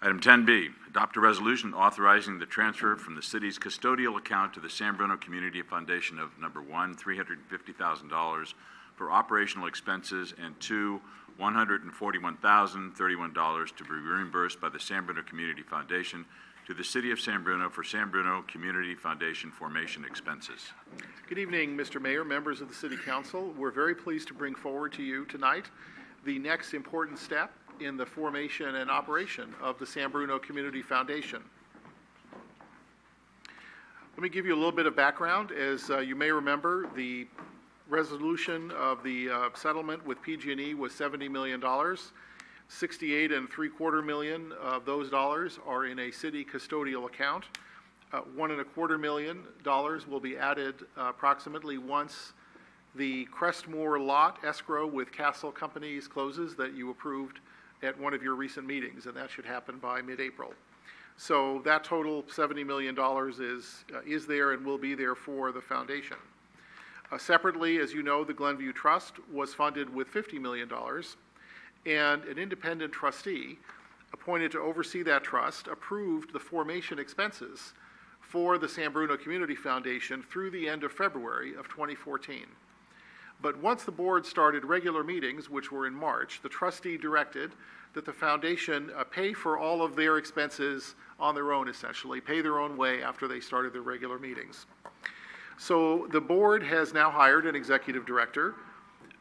Item 10b, adopt a resolution authorizing the transfer from the city's custodial account to the San Bruno Community Foundation of number one, $350,000 for operational expenses, and two, $141,031 to be reimbursed by the San Bruno Community Foundation to the City of San Bruno for San Bruno Community Foundation formation expenses. Good evening, Mr. Mayor, members of the City Council. We're very pleased to bring forward to you tonight the next important step in the formation and operation of the San Bruno Community Foundation. Let me give you a little bit of background. As you may remember, the resolution of the settlement with PG&E was $70 million. $68.75 million of those dollars are in a city custodial account. $1.25 million will be added approximately once the Crestmore lot escrow with Castle Companies closes that you approved at one of your recent meetings, and that should happen by mid-April. So that total $70 million is there and will be there for the foundation. Separately, as you know, the Glenview Trust was funded with $50 million, and an independent trustee appointed to oversee that trust approved the formation expenses for the San Bruno Community Foundation through the end of February of 2014. But once the board started regular meetings, which were in March, the trustee directed that the foundation pay for all of their expenses on their own, essentially, pay their own way after they started their regular meetings. So the board has now hired an executive director.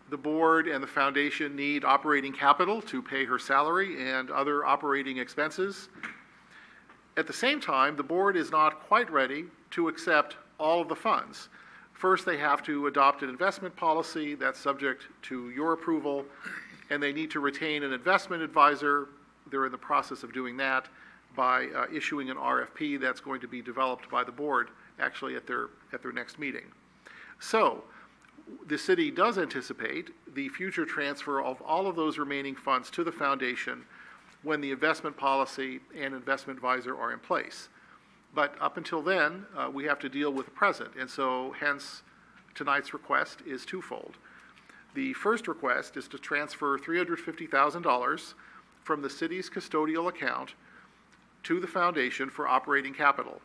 The board and the foundation need operating capital to pay her salary and other operating expenses. At the same time, the board is not quite ready to accept all of the funds. First, they have to adopt an investment policy that's subject to your approval, and they need to retain an investment advisor. They're in the process of doing that by issuing an RFP that's going to be developed by the board actually at their next meeting. So the city does anticipate the future transfer of all of those remaining funds to the foundation when the investment policy and investment advisor are in place. But up until then, we have to deal with the present, and so hence tonight's request is twofold. The first request is to transfer $350,000 from the city's custodial account to the foundation for operating capital.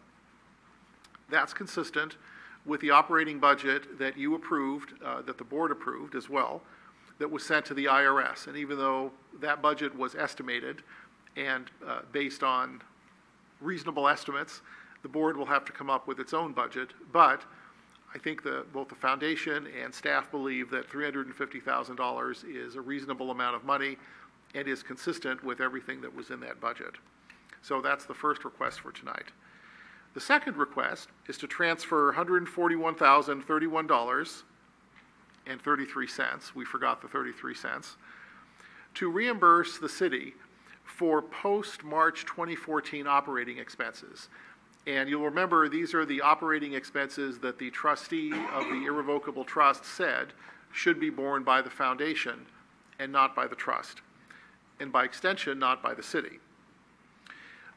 That's consistent with the operating budget that you approved, that the board approved as well, that was sent to the IRS. And even though that budget was estimated and based on reasonable estimates, the board will have to come up with its own budget. But I think both the foundation and staff believe that $350,000 is a reasonable amount of money and is consistent with everything that was in that budget. So that's the first request for tonight. The second request is to transfer $141,031.33, we forgot the 33 cents, to reimburse the city for post-March 2014 operating expenses. And you'll remember these are the operating expenses that the trustee of the irrevocable trust said should be borne by the foundation and not by the trust, and by extension, not by the city.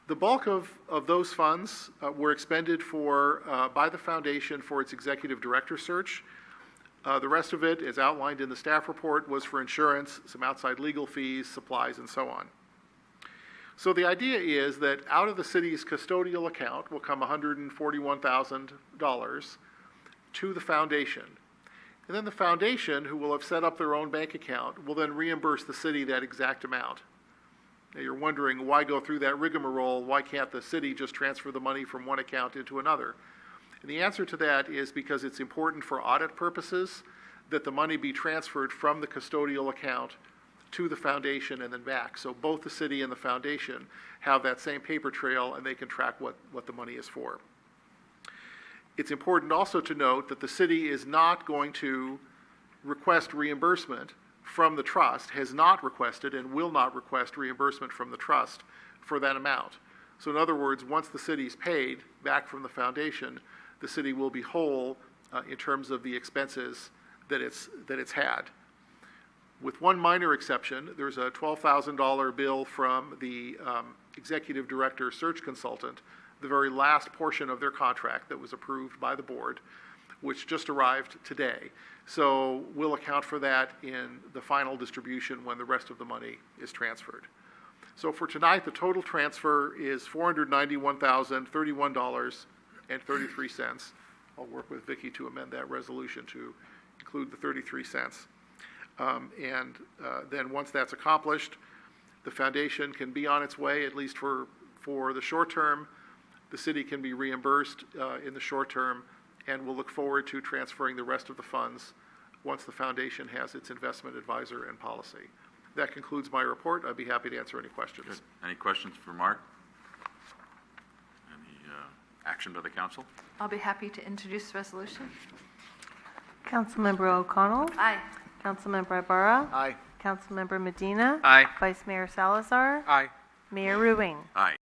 The bulk of those funds were expended by the foundation for its executive director search. The rest of it, as outlined in the staff report, was for insurance, some outside legal fees, supplies, and so on. So the idea is that out of the city's custodial account will come $141,000 to the foundation. And then the foundation, who will have set up their own bank account, will then reimburse the city that exact amount. Now you're wondering, why go through that rigmarole? Why can't the city just transfer the money from one account into another? And the answer to that is because it's important for audit purposes that the money be transferred from the custodial account to the foundation and then back. So both the city and the foundation have that same paper trail and they can track what the money is for. It's important also to note that the city is not going to request reimbursement from the trust, has not requested and will not request reimbursement from the trust for that amount. So in other words, once the city's paid back from the foundation, the city will be whole in terms of the expenses that it's had. With one minor exception, there's a $12,000 bill from the executive director search consultant, the very last portion of their contract that was approved by the board, which just arrived today. So we'll account for that in the final distribution when the rest of the money is transferred. So for tonight, the total transfer is $491,031.33. I'll work with Vicki to amend that resolution to include the 33 cents. Then once that's accomplished, the foundation can be on its way, at least for the short term. The city can be reimbursed in the short term, and we'll look forward to transferring the rest of the funds once the foundation has its investment advisor and policy. That concludes my report. I'd be happy to answer any questions. Good. Any questions for Mark? Any action by the council? I'll be happy to introduce the resolution. Councilmember O'Connell. Aye. Councilmember Ibarra. Aye. Councilmember Medina. Aye. Vice Mayor Salazar. Aye. Mayor Ruing. Aye.